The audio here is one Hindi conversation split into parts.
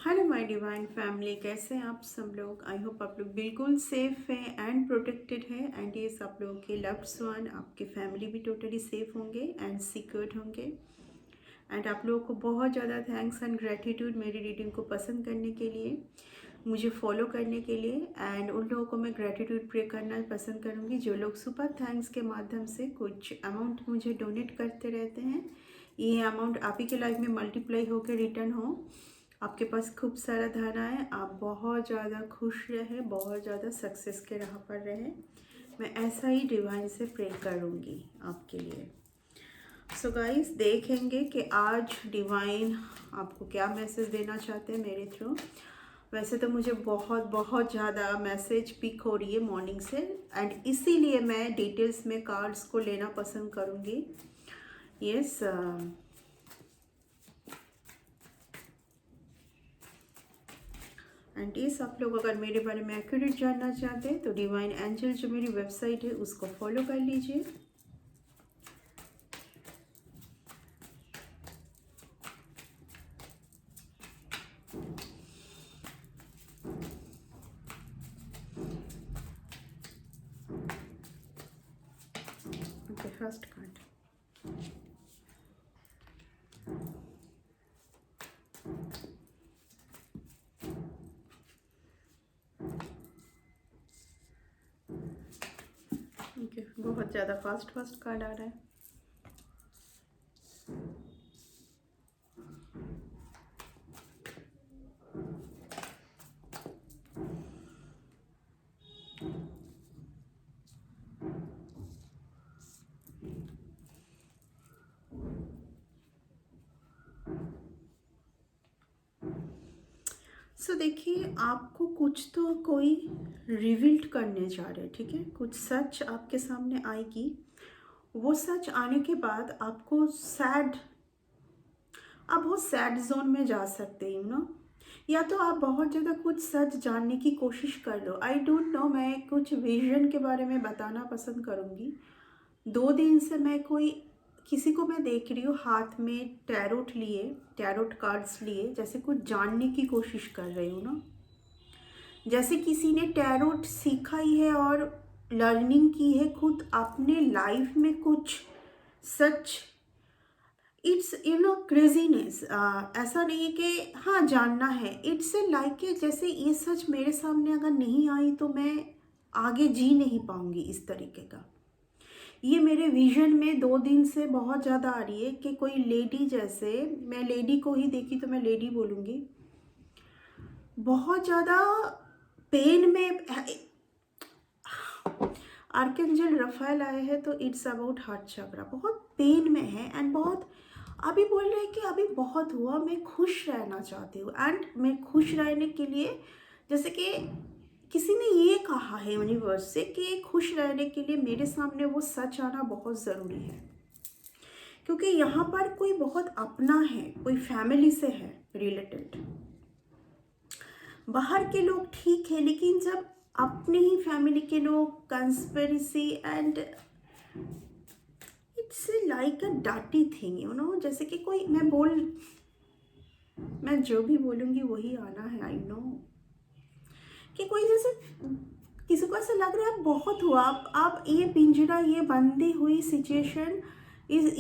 हेलो माय डिवाइन फैमिली, कैसे हैं आप सब लोग। आई होप आप लोग बिल्कुल सेफ हैं एंड प्रोटेक्टेड हैं। एंड ये आप लोगों के लव्ड वन, आपके फैमिली भी टोटली सेफ होंगे एंड सिक्योर्ड होंगे। एंड आप लोगों को बहुत ज़्यादा थैंक्स एंड ग्रेटिट्यूड मेरी रीडिंग को पसंद करने के लिए, मुझे फॉलो करने के लिए। एंड उन लोगों को मैं ग्रेटिट्यूड प्रे करना पसंद करूँगी जो लोग सुपर थैंक्स के माध्यम से कुछ अमाउंट मुझे डोनेट करते रहते हैं। ये अमाउंट आप ही के लाइफ में मल्टीप्लाई होकर रिटर्न हो, आपके पास खूब सारा धन आए, आप बहुत ज़्यादा खुश रहे, बहुत ज़्यादा सक्सेस के राह पर रहे। मैं ऐसा ही डिवाइन से प्रे करूँगी आपके लिए। सो गाइस, देखेंगे कि आज डिवाइन आपको क्या मैसेज देना चाहते हैं मेरे थ्रू। वैसे तो मुझे बहुत बहुत ज़्यादा मैसेज पिक हो रही है मॉर्निंग से, एंड इसीलिए मैं डिटेल्स में कार्ड्स को लेना पसंद करूँगी। यस, एंड इस आप लोग अगर मेरे बारे में एक्यूरेट जानना चाहते हैं तो डिवाइन एंजल जो मेरी वेबसाइट है उसको फॉलो कर लीजिए। Okay, first card. ओके, बहुत ज़्यादा फास्ट कार्ड आ रहा है। सो देखिए, आपको कुछ तो कोई रिवील्ड करने जा रहे हैं, ठीक है। कुछ सच आपके सामने आएगी। वो सच आने के बाद आपको आप बहुत सैड जोन में जा सकते हैं ना, या तो आप बहुत ज़्यादा कुछ सच जानने की कोशिश कर लो। आई डोंट नो, मैं कुछ विजन के बारे में बताना पसंद करूँगी। 2 दिन से मैं किसी को मैं देख रही हूँ हाथ में टैरोट कार्ड्स लिए, जैसे कुछ जानने की कोशिश कर रही हूँ ना, जैसे किसी ने टैरोट सीखा ही है और लर्निंग की है, खुद अपने लाइफ में कुछ सच। It's craziness. ऐसा नहीं है कि हाँ जानना है, इट्स ए लाइक के जैसे ये सच मेरे सामने अगर नहीं आई तो मैं आगे जी नहीं पाऊंगी, इस तरीके का। ये मेरे विजन में 2 दिन से बहुत ज़्यादा आ रही है कि कोई लेडी, जैसे मैं लेडी को ही देखी तो मैं लेडी बोलूँगी, बहुत ज़्यादा पेन में। आर्कएंजल रफाएल आए हैं तो इट्स अबाउट हार्ट चक्रा, बहुत पेन में है एंड बहुत अभी बोल रहे हैं कि अभी बहुत हुआ, मैं खुश रहना चाहती हूँ। एंड मैं खुश रहने के लिए, जैसे कि किसी ने ये कहा है यूनिवर्स से कि खुश रहने के लिए मेरे सामने वो सच आना बहुत ज़रूरी है, क्योंकि यहाँ पर कोई बहुत अपना है, कोई फैमिली से है रिलेटेड। बाहर के लोग ठीक है, लेकिन जब अपने ही फैमिली के लोग, conspiracy and it's like a dirty thing, you know, जैसे कि कोई मैं जो भी बोलूँगी वही आना है। आई नो कि कोई जैसे किसी को ऐसा लग रहा है बहुत हुआ, अब ये पिंजरा, ये बंदी हुई सिचुएशन, इस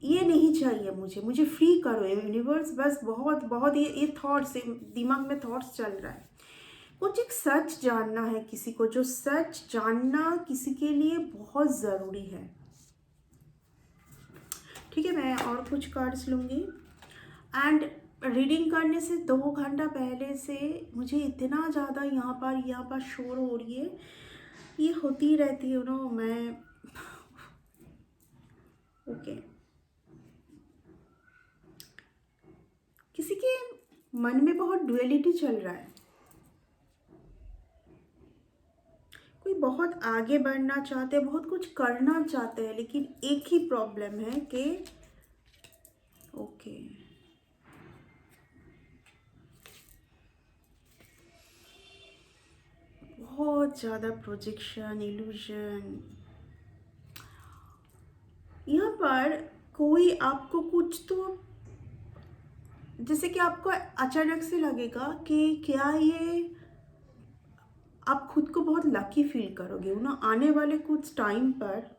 ये नहीं चाहिए, मुझे फ्री करो यूनिवर्स, बस बहुत बहुत ये थॉट्स दिमाग में थॉट्स चल रहा है। कुछ एक सच जानना है किसी को, जो सच जानना किसी के लिए बहुत ज़रूरी है। ठीक है, मैं और कुछ कार्ड्स लूँगी। एंड रीडिंग करने से 2 घंटा पहले से मुझे इतना ज़्यादा यहाँ पर शोर हो रही है, ये होती रहती है ना। मैं ओके, किसी के मन में बहुत डुअलिटी चल रहा है, कोई बहुत आगे बढ़ना चाहते हैं, बहुत कुछ करना चाहते हैं, लेकिन एक ही प्रॉब्लम है कि ओके, बहुत ज़्यादा प्रोजेक्शन, इल्यूजन। यहाँ पर कोई आपको कुछ तो जैसे कि आपको अचानक से लगेगा कि क्या ये, आप खुद को बहुत लकी फील करोगे ना आने वाले कुछ टाइम पर।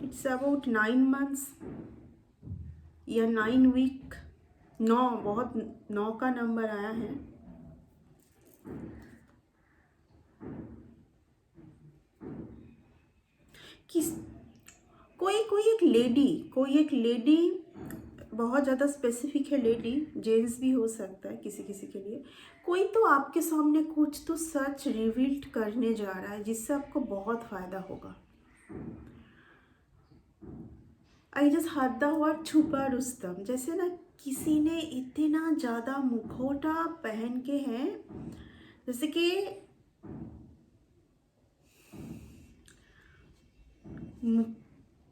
इट्स अबाउट 9 मंथ्स या 9 वीक, 9, बहुत 9 का नंबर आया है। किस कोई एक लेडी, बहुत ज़्यादा स्पेसिफिक है लेडी, जेंट्स भी हो सकता है किसी किसी के लिए। कोई तो आपके सामने कुछ तो सच रिवील्ड करने जा रहा है जिससे आपको बहुत फ़ायदा होगा। I just heard the word छुपा रुस्तम। जैसे ना किसी ने इतना ज़्यादा मुखौटा पहन के हैं, जैसे कि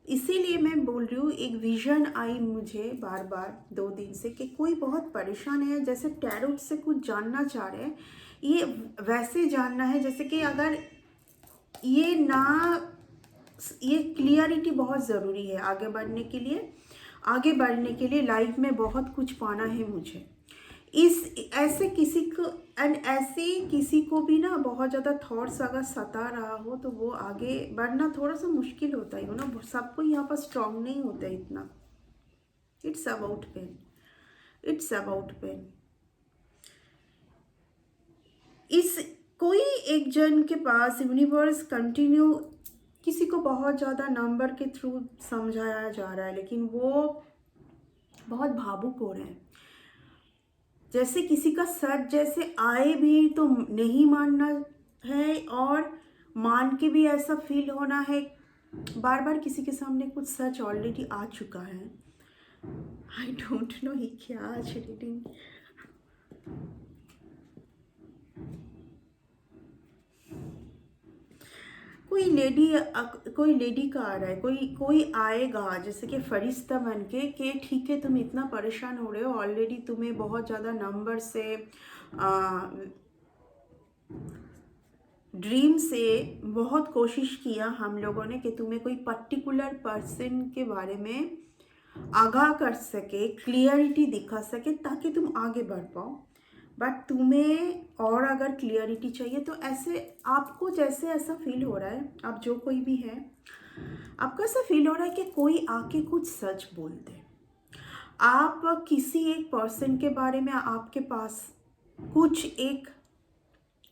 इसीलिए मैं बोल रही हूँ, एक विजन आई मुझे बार बार 2 दिन से कि कोई बहुत परेशान है, जैसे टैरोट से कुछ जानना चाह रहे हैं। ये वैसे जानना है जैसे कि अगर ये ना, ये क्लियरिटी बहुत ज़रूरी है आगे बढ़ने के लिए। आगे बढ़ने के लिए लाइफ में बहुत कुछ पाना है मुझे। इस ऐसे किसी को, एंड ऐसे किसी को भी ना बहुत ज़्यादा थॉट्स अगर सता रहा हो तो वो आगे बढ़ना थोड़ा सा मुश्किल होता है ना, सबको यहाँ पर स्ट्रांग नहीं होता है इतना। It's about pain, it's about pain. इस कोई एक जन के पास यूनिवर्स कंटिन्यू किसी को बहुत ज़्यादा नंबर के थ्रू समझाया जा रहा है, लेकिन वो बहुत भावुक हो रहे हैं। जैसे किसी का सच जैसे आए भी तो नहीं मानना है, और मान के भी ऐसा फील होना है। बार बार किसी के सामने कुछ सच ऑलरेडी आ चुका है। आई डोंट नो ये क्या आज रीडिंग। कोई लेडी का आ रहा है, कोई आएगा जैसे कि फरिश्ता बन के कि ठीक है तुम इतना परेशान हो रहे हो, ऑलरेडी तुम्हें बहुत ज़्यादा नंबर से, ड्रीम से बहुत कोशिश किया हम लोगों ने कि तुम्हें कोई पर्टिकुलर पर्सन के बारे में आगाह कर सके, क्लियरिटी दिखा सके ताकि तुम आगे बढ़ पाओ। बट तुम्हें और अगर क्लियरिटी चाहिए तो ऐसे आपको जैसे ऐसा फील हो रहा है, आप जो कोई भी है, आपको ऐसा फील हो रहा है कि कोई आके कुछ सच बोल दे। आप किसी एक पर्सन के बारे में आपके पास कुछ एक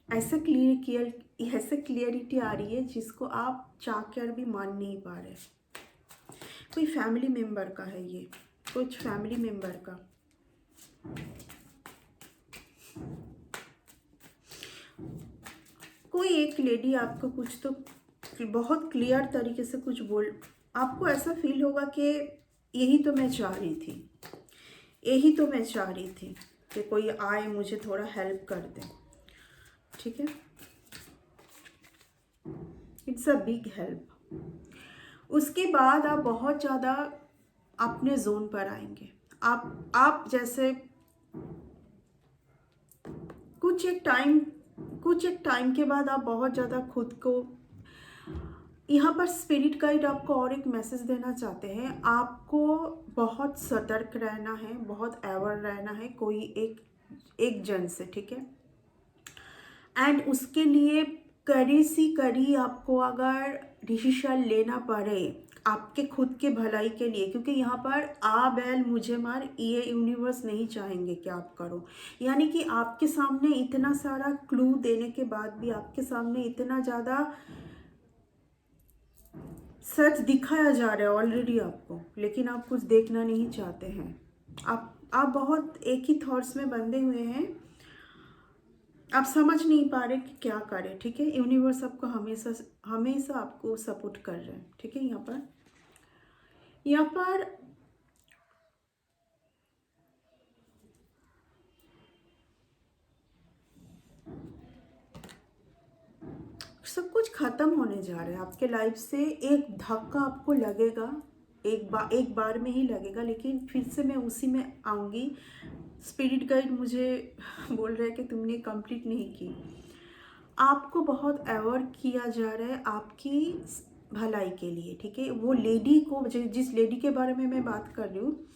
ऐसा क्लियरिटी आ रही है जिसको आप चाह कर भी मान नहीं पा रहे। कोई फैमिली मेम्बर का है ये, कुछ फैमिली मेम्बर का। कोई एक लेडी आपको कुछ तो बहुत क्लियर तरीके से कुछ बोल, आपको ऐसा फील होगा कि यही तो मैं चाह रही थी, यही तो मैं चाह रही थी कि कोई आए मुझे थोड़ा हेल्प कर दे। ठीक है, इट्स अ बिग हेल्प। उसके बाद आप बहुत ज़्यादा अपने जोन पर आएंगे। आप जैसे कुछ एक टाइम के बाद आप बहुत ज़्यादा खुद को, यहाँ पर स्पिरिट गाइड आपको और एक मैसेज देना चाहते हैं। आपको बहुत सतर्क रहना है, बहुत एवर रहना है कोई एक जन से, ठीक है। एंड उसके लिए कड़ी आपको अगर डिसीजन लेना पड़े आपके खुद के भलाई के लिए, क्योंकि यहाँ पर आ बैल मुझे मार ये यूनिवर्स नहीं चाहेंगे कि आप करो। यानी कि आपके सामने इतना सारा क्लू देने के बाद भी, आपके सामने इतना ज़्यादा सच दिखाया जा रहा है ऑलरेडी आपको, लेकिन आप कुछ देखना नहीं चाहते हैं। आप बहुत एक ही थॉट्स में बंधे हुए हैं, आप समझ नहीं पा रहे कि क्या करें। ठीक है, यूनिवर्स आपको हमेशा आपको सपोर्ट कर रहे हैं। ठीक है, यहाँ पर सब कुछ खत्म होने जा रहा है आपके लाइफ से। एक धक्का आपको लगेगा, एक बार में ही लगेगा, लेकिन फिर से मैं उसी में आऊँगी। स्पिरिट गाइड मुझे बोल रहा है कि तुमने कंप्लीट नहीं की। आपको बहुत अवॉइड किया जा रहा है आपकी भलाई के लिए। ठीक है, वो लेडी को, जिस लेडी के बारे में मैं बात कर रही हूँ,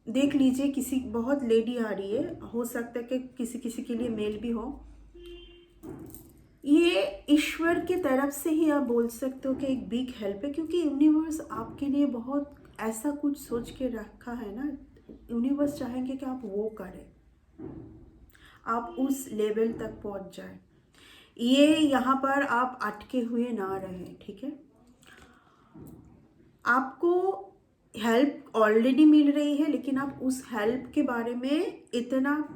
देख लीजिए, किसी बहुत लेडी आ रही है, हो सकता है कि किसी किसी के लिए मेल भी हो। ये ईश्वर की तरफ से ही आप बोल सकते हो कि एक बिग हेल्प है, क्योंकि यूनिवर्स आपके लिए बहुत ऐसा कुछ सोच के रखा है ना। यूनिवर्स चाहेंगे कि आप वो करें, आप उस लेवल तक पहुंच जाए। ये यहाँ पर आप अटके हुए ना रहें, ठीक है। आपको हेल्प ऑलरेडी मिल रही है, लेकिन आप उस हेल्प के बारे में इतना,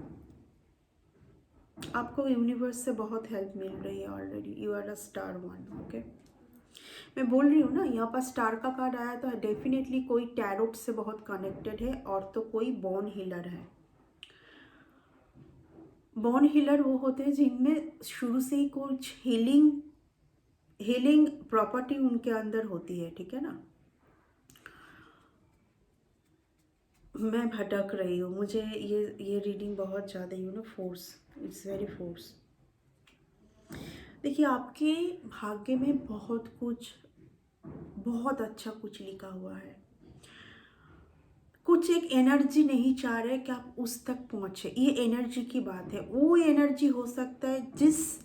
आपको यूनिवर्स से बहुत हेल्प मिल रही है already. You are a star one, okay. मैं बोल रही हूँ ना, यहाँ पर स्टार का कार्ड आया तो डेफिनेटली कोई टैरोट से बहुत कनेक्टेड है, और तो कोई बोन हीलर है। बोन हीलर वो होते हैं जिनमें शुरू से ही कुछ हीलिंग प्रॉपर्टी उनके अंदर होती है, ठीक है ना। मैं भटक रही हूँ, मुझे ये रीडिंग बहुत ज़्यादा फोर्स, इट्स वेरी फोर्स। देखिए, आपके भाग्य में बहुत अच्छा कुछ लिखा हुआ है। कुछ एक एनर्जी नहीं चाह रहे कि आप उस तक पहुँचे, ये एनर्जी की बात है। वो एनर्जी हो सकता है जिस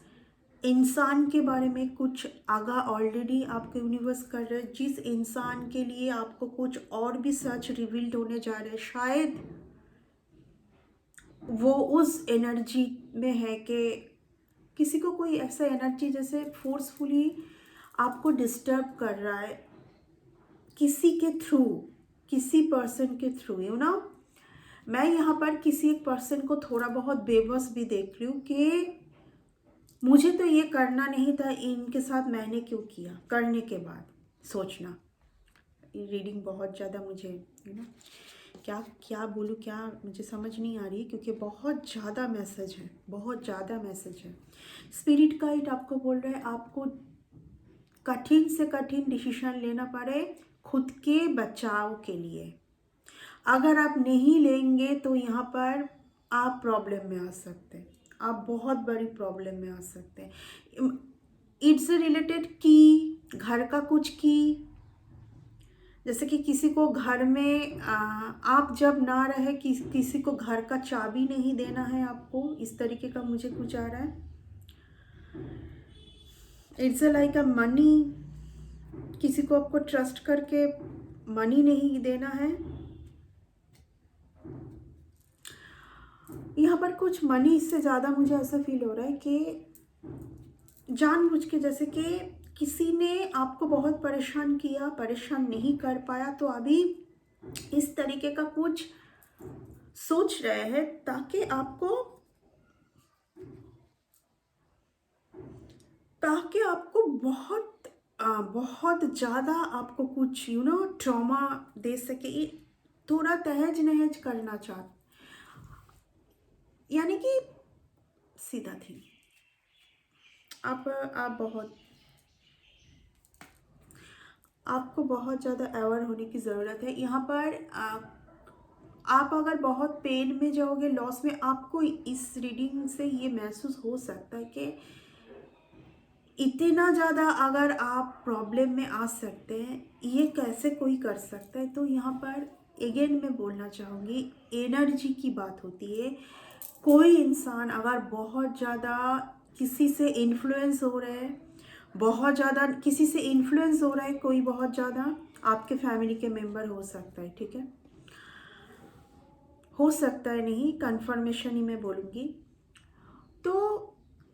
इंसान के बारे में कुछ आगा ऑलरेडी आपके यूनिवर्स कर रहे हैं, जिस इंसान के लिए आपको कुछ और भी सच रिवील्ड होने जा रहे हैं, शायद वो उस एनर्जी में है कि किसी को कोई ऐसा एनर्जी जैसे फोर्सफुली आपको डिस्टर्ब कर रहा है, किसी के थ्रू, किसी पर्सन के थ्रू, मैं यहाँ पर किसी एक पर्सन को थोड़ा बहुत बेबस भी देख रही हूँ कि मुझे तो ये करना नहीं था, इनके साथ मैंने क्यों किया, करने के बाद सोचना। ये रीडिंग बहुत ज़्यादा मुझे क्या क्या बोलूँ, क्या मुझे समझ नहीं आ रही, क्योंकि बहुत ज़्यादा मैसेज है, बहुत ज़्यादा मैसेज है। स्पिरिट गाइड आपको बोल रहे हैं आपको कठिन से कठिन डिसीजन लेना पड़े खुद के बचाव के लिए। अगर आप नहीं लेंगे तो यहाँ पर आप प्रॉब्लम में आ सकते हैं, आप बहुत बड़ी प्रॉब्लम में आ सकते हैं। इट्स रिलेटेड की घर का कुछ की, जैसे कि किसी को घर में आप जब ना रहे किसी को घर का चाबी नहीं देना है आपको, इस तरीके का मुझे कुछ आ रहा है। इट्स लाइक अ मनी, किसी को आपको ट्रस्ट करके मनी नहीं देना है। यहाँ पर कुछ मनी, इससे ज़्यादा मुझे ऐसा फील हो रहा है कि जानबूझ के, जैसे कि किसी ने आपको बहुत परेशान किया, परेशान नहीं कर पाया, तो अभी इस तरीके का कुछ सोच रहे हैं ताकि आपको बहुत ज़्यादा आपको कुछ ट्रॉमा दे सके, थोड़ा तहज नहज करना चाहते, यानी कि सीधा थी आपको बहुत ज़्यादा अवेयर होने की ज़रूरत है। यहाँ पर आप अगर बहुत पेन में जाओगे, लॉस में, आपको इस रीडिंग से ये महसूस हो सकता है कि इतना ज़्यादा अगर आप प्रॉब्लम में आ सकते हैं, ये कैसे कोई कर सकता है। तो यहाँ पर अगेन मैं बोलना चाहूँगी, एनर्जी की बात होती है। कोई इंसान अगर बहुत ज़्यादा किसी से इन्फ्लुएंस हो रहा है, बहुत ज़्यादा किसी से इन्फ्लुएंस हो रहा है, कोई बहुत ज़्यादा आपके फैमिली के मेंबर हो सकता है, ठीक है, हो सकता है, नहीं कंफर्मेशन ही मैं बोलूँगी। तो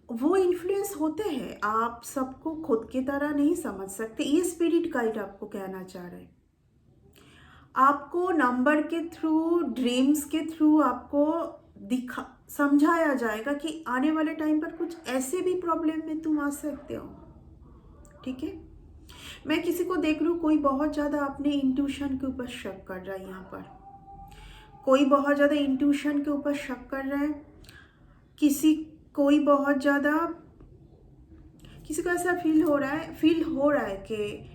वो इन्फ्लुएंस होते हैं, आप सबको खुद की तरह नहीं समझ सकते, ये स्पिरिट गाइड आपको कहना चाह रहे हैं। आपको नंबर के थ्रू, ड्रीम्स के थ्रू आपको समझाया जाएगा कि आने वाले टाइम पर कुछ ऐसे भी प्रॉब्लम में तुम आ सकते हो, ठीक है। मैं किसी को देख लूँ, कोई बहुत ज़्यादा अपने इंट्यूशन के ऊपर शक कर रहा है, यहाँ पर कोई बहुत ज़्यादा इंट्यूशन के ऊपर शक कर रहा है, कोई बहुत ज़्यादा, किसी को ऐसा फील हो रहा है कि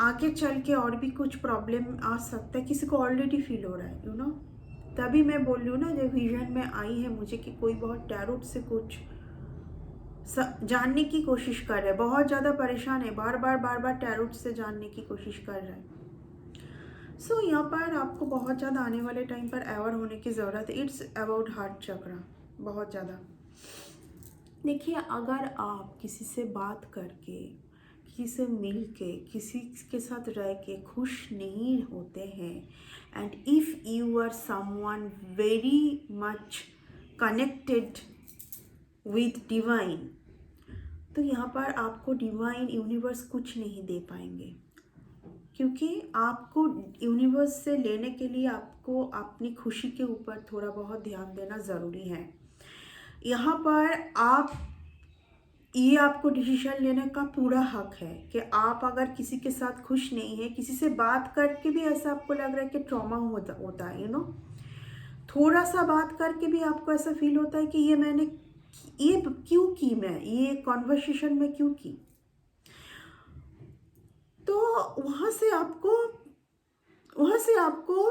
आगे चल के और भी कुछ प्रॉब्लम आ सकता है, किसी को ऑलरेडी फील हो रहा है, तभी मैं बोल रही हूँ ना, जब विजन में आई है मुझे कि कोई बहुत टैरोट से कुछ जानने की कोशिश कर रहा है, बहुत ज़्यादा परेशान है, बार बार टैरोट से जानने की कोशिश कर रहा है। सो यहाँ पर आपको बहुत ज़्यादा आने वाले टाइम पर अवेयर होने की ज़रूरत है। इट्स अबाउट हार्ट चक्र, बहुत ज़्यादा। देखिए, अगर आप किसी से बात करके, किसी से मिल के, किसी के साथ रह के खुश नहीं होते हैं, and if you are someone very much connected with divine, तो यहाँ पर आपको डिवाइन यूनिवर्स कुछ नहीं दे पाएंगे, क्योंकि आपको यूनिवर्स से लेने के लिए आपको अपनी खुशी के ऊपर थोड़ा बहुत ध्यान देना ज़रूरी है। यहाँ पर ये आपको डिसीजन लेने का पूरा हक है कि आप अगर किसी के साथ खुश नहीं है, किसी से बात करके भी ऐसा आपको लग रहा है कि ट्रॉमा होता है, थोड़ा सा बात करके भी आपको ऐसा फील होता है कि ये क्यों की, मैं ये कॉन्वर्सेशन में क्यों की, तो वहाँ से आपको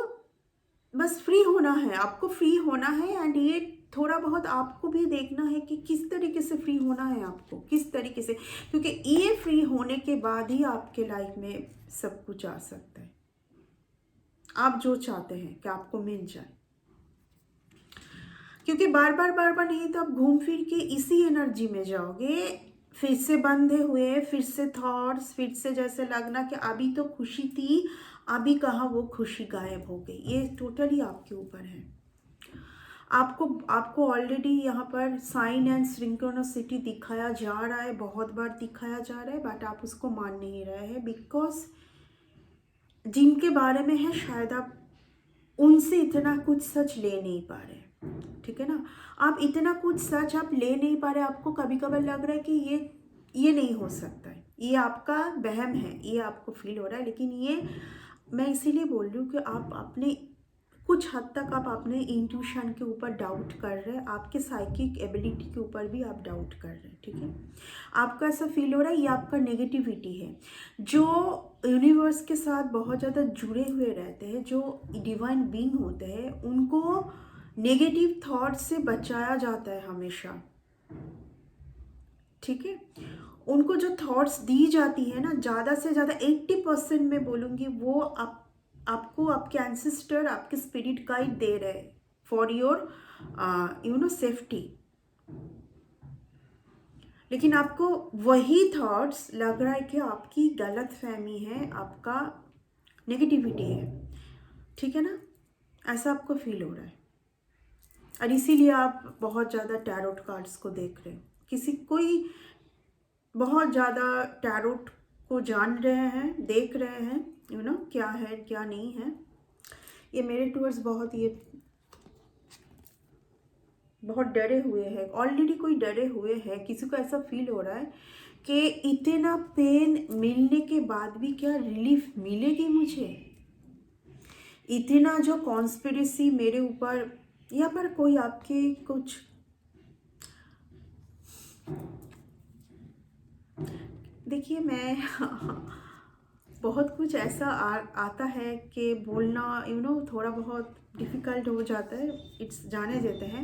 बस फ्री होना है, आपको फ्री होना है। एंड ये थोड़ा बहुत आपको भी देखना है कि किस तरीके से फ्री होना है आपको, किस तरीके से, क्योंकि ये फ्री होने के बाद ही आपके लाइफ में सब कुछ आ सकता है, आप जो चाहते हैं कि आपको मिल जाए। क्योंकि बार बार नहीं, तो आप घूम फिर के इसी एनर्जी में जाओगे, फिर से बंधे हुए, फिर से थॉट्स, फिर से जैसे लगना कि अभी तो खुशी थी, अभी कहाँ वो खुशी गायब हो गई। ये टोटली आपके ऊपर है। आपको ऑलरेडी यहाँ पर साइन एंड सिंक्रोनिसिटी दिखाया जा रहा है, बहुत बार दिखाया जा रहा है, बट आप उसको मान नहीं रहे हैं, बिकॉज जिनके बारे में है शायद आप उनसे इतना कुछ सच ले नहीं पा रहे। ठीक है ना, आप इतना कुछ सच आप ले नहीं पा रहे, आपको कभी कभार लग रहा है कि ये नहीं हो सकता है, ये आपका वहम है, ये आपको फील हो रहा है। लेकिन ये मैं इसीलिए बोल रही हूँ कि आप अपने कुछ हद तक आप अपने इंट्यूशन के ऊपर डाउट कर रहे हैं, आपके साइकिक एबिलिटी के ऊपर भी आप डाउट कर रहे हैं। ठीक है, आपको ऐसा फील हो रहा है ये आपका नेगेटिविटी है। जो यूनिवर्स के साथ बहुत ज़्यादा जुड़े हुए रहते हैं, जो डिवाइन बीइंग होते हैं, उनको नेगेटिव थॉट से बचाया जाता है हमेशा। ठीक है, उनको जो थॉट्स दी जाती है ना, ज़्यादा से ज़्यादा 80% मैं बोलूँगी वो आपको आपके एंसेस्टर, आपके स्पिरिट गाइड दे रहे हैं फॉर योर सेफ्टी। लेकिन आपको वही थॉट्स लग रहा है कि आपकी गलत फहमी है, आपका नेगेटिविटी है। ठीक है ना, ऐसा आपको फील हो रहा है, और इसीलिए आप बहुत ज़्यादा टैरोट कार्ड्स को देख रहे हैं। कोई बहुत ज़्यादा टैरोट को जान रहे हैं, देख रहे हैं, क्या है क्या नहीं है। ये मेरे टूवर्ड्स बहुत डरे हुए हैं, ऑलरेडी कोई डरे हुए हैं, किसी को ऐसा फील हो रहा है कि इतना पेन मिलने के बाद भी क्या रिलीफ मिलेगी मुझे, इतना जो कॉन्स्पिरेसी मेरे ऊपर, या पर कोई आपके कुछ, देखिए मैं बहुत कुछ ऐसा आता है कि बोलना थोड़ा बहुत डिफ़िकल्ट हो जाता है, इट्स जाने देते हैं।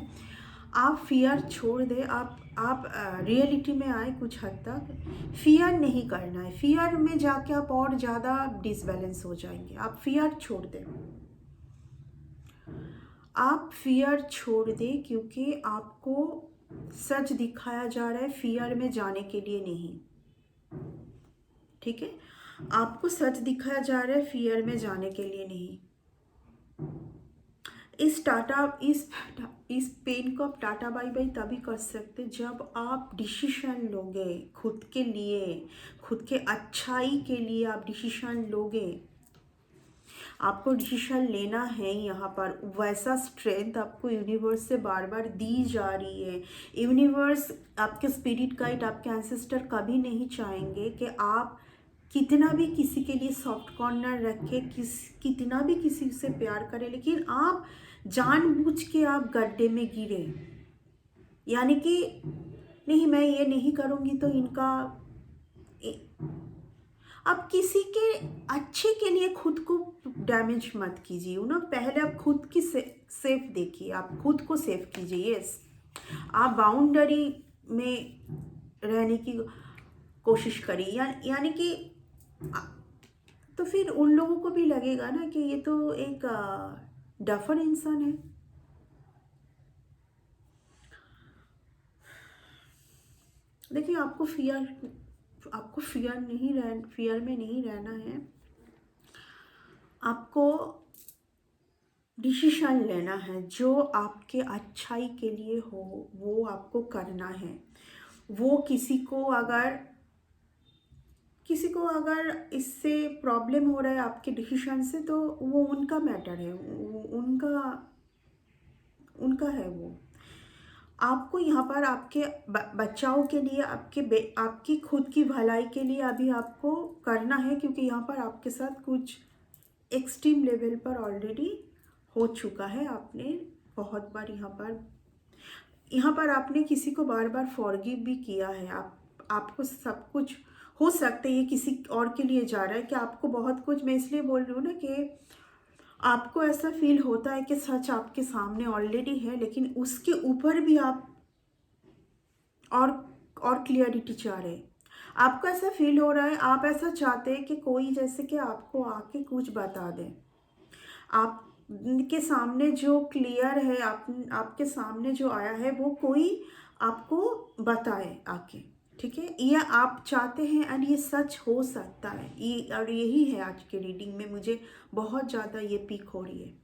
आप फियर छोड़ दें, आप रियलिटी में आए कुछ हद तक। फियर नहीं करना है, फियर में जाके आप और ज़्यादा डिसबैलेंस हो जाएंगे। आप फियर छोड़ दें, आप फियर छोड़ दें, क्योंकि आपको सच दिखाया जा रहा है, फियर में जाने के लिए नहीं। ठीक है, आपको सच दिखाया जा रहा है, फियर में जाने के लिए नहीं। इस पेन को आप टाटा बाय बाय तभी कर सकते जब आप डिसीजन लोगे खुद के लिए, खुद के अच्छाई के लिए आप डिसीजन लोगे। आपको डिसीजन लेना है यहाँ पर, वैसा स्ट्रेंथ आपको यूनिवर्स से बार बार दी जा रही है। यूनिवर्स, आपके स्पिरिट गाइड, आपके एंसेस्टर कभी नहीं चाहेंगे कि आप कितना भी किसी के लिए सॉफ्ट कॉर्नर रखे, कितना भी किसी से प्यार करें, लेकिन आप जानबूझ के आप गड्ढे में गिरे, यानी कि नहीं मैं ये नहीं करूँगी तो इनका, आप किसी के अच्छे के लिए खुद को डैमेज मत कीजिए पहले आप खुद की सेफ देखिए, आप खुद को सेफ कीजिए। यस, आप बाउंड्री में रहने की कोशिश करिए, यानी कि तो फिर उन लोगों को भी लगेगा ना कि ये तो एक डफर इंसान है। देखिए, आपको फियर में नहीं रहना है। आपको डिसीजन लेना है, जो आपके अच्छाई के लिए हो वो आपको करना है। वो किसी को अगर इससे प्रॉब्लम हो रहा है आपके डिसीजन से, तो वो उनका मैटर है, उनका है वो। आपको यहाँ पर आपके बच्चाओं के लिए, आपकी खुद की भलाई के लिए अभी आपको करना है, क्योंकि यहाँ पर आपके साथ कुछ एक्सट्रीम लेवल पर ऑलरेडी हो चुका है। आपने बहुत बार यहाँ पर आपने किसी को बार बार फॉरगिव भी किया है। आपको सब कुछ, हो सकता है ये किसी और के लिए जा रहा है कि आपको बहुत कुछ, मैं इसलिए बोल रही हूँ ना कि आपको ऐसा फील होता है कि सच आपके सामने ऑलरेडी है, लेकिन उसके ऊपर भी आप और क्लियरिटी चाह रहे हैं। आपको ऐसा फील हो रहा है, आप ऐसा चाहते हैं कि कोई जैसे कि आपको आके कुछ बता दे। आपके सामने जो क्लियर है, आपके सामने जो आया है, वो कोई आपको बताए आके, ठीक है। ये आप चाहते हैं एंड ये सच हो सकता है, ये और यही है आज के रीडिंग में मुझे बहुत ज़्यादा ये पीक हो रही है।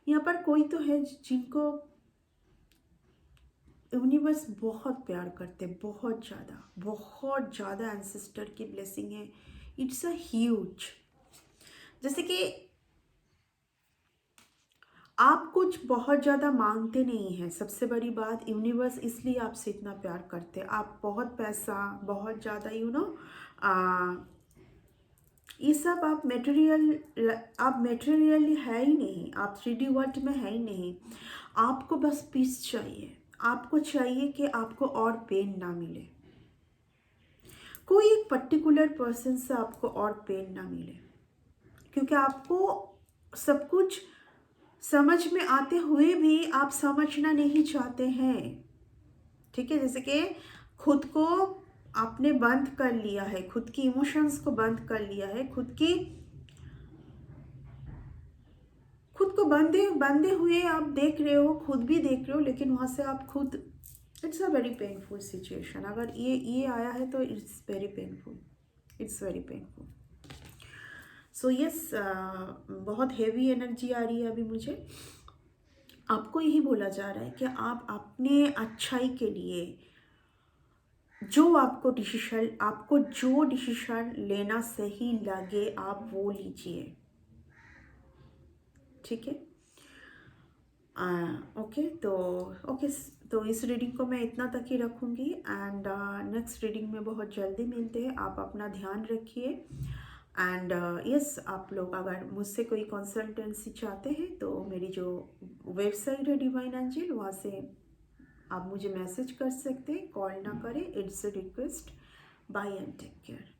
यहाँ पर कोई तो है जिनको यूनिवर्स बहुत प्यार करते, बहुत ज़्यादा एंसेस्टर की ब्लेसिंग है। इट्स अ ह्यूज, जैसे कि आप कुछ बहुत ज़्यादा मांगते नहीं हैं। सबसे बड़ी बात, यूनिवर्स इसलिए आपसे इतना प्यार करते हैं। आप बहुत पैसा, बहुत ज़्यादा ये सब आप मेटेरियल है ही नहीं, आप 3D वर्ल्ड में है ही नहीं। आपको बस पीस चाहिए। आपको चाहिए कि आपको और पेन ना मिले, कोई एक पर्टिकुलर पर्सन से आपको और पेन ना मिले, क्योंकि आपको सब कुछ समझ में आते हुए भी आप समझना नहीं चाहते हैं, ठीक है। जैसे कि खुद को आपने बंद कर लिया है, खुद की इमोशंस को बंद कर लिया है, खुद को बंधे हुए आप देख रहे हो, खुद भी देख रहे हो, लेकिन वहाँ से आप खुद, it's a very painful situation. अगर ये आया है तो it's very painful, it's very painful. So yes, बहुत हेवी एनर्जी आ रही है अभी मुझे। आपको यही बोला जा रहा है कि आप अपने अच्छाई के लिए आपको जो डिसीजन लेना सही लगे, आप वो लीजिए, ठीक है। ओके, तो इस रीडिंग को मैं इतना तक ही रखूँगी एंड नेक्स्ट रीडिंग में बहुत जल्दी मिलते हैं। आप अपना ध्यान रखिए एंड यस, आप लोग अगर मुझसे कोई कंसल्टेंसी चाहते हैं तो मेरी जो वेबसाइट है डिवाइन एंजल, वहाँ से आप मुझे मैसेज कर सकते हैं, कॉल ना करें। It's a request. Bye and take care.